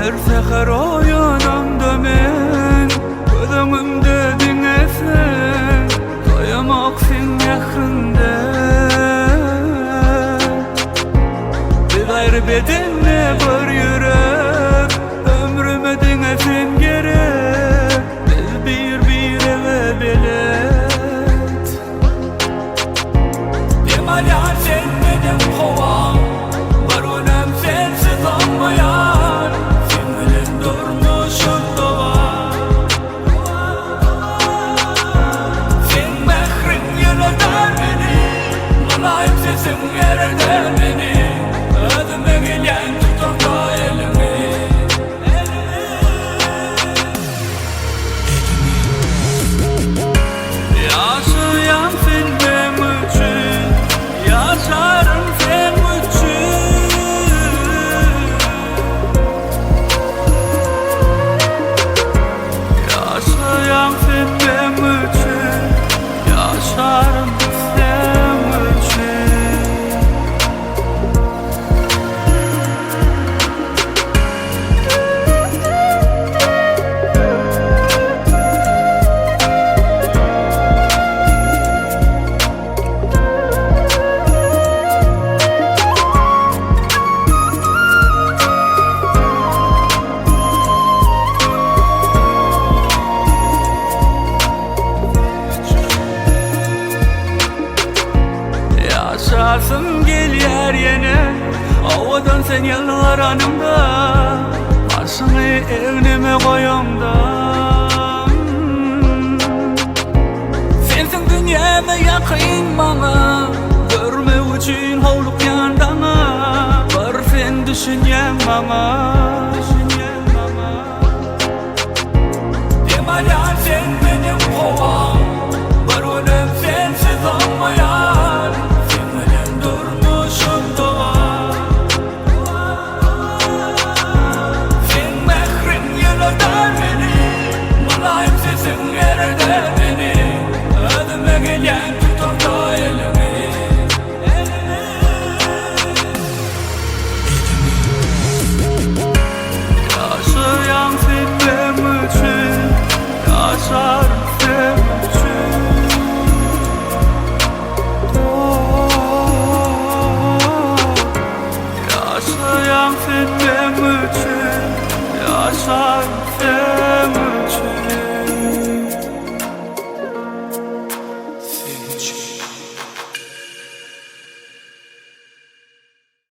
Her seher oyanamda men gözümde dinesen doyamak sen mehrinde bir gayrı bedenle bir yürek ömrüme dinesen gerek biz bir eve belet Demalar sen benim kovam var onem sensiz olmayan Yaşarsın gel yer yine Havadan sen yıllar anımda Başını evnime koyumda Sensin dünyama yakın bana Görme için hovluk yandana Var sen düşünyen bana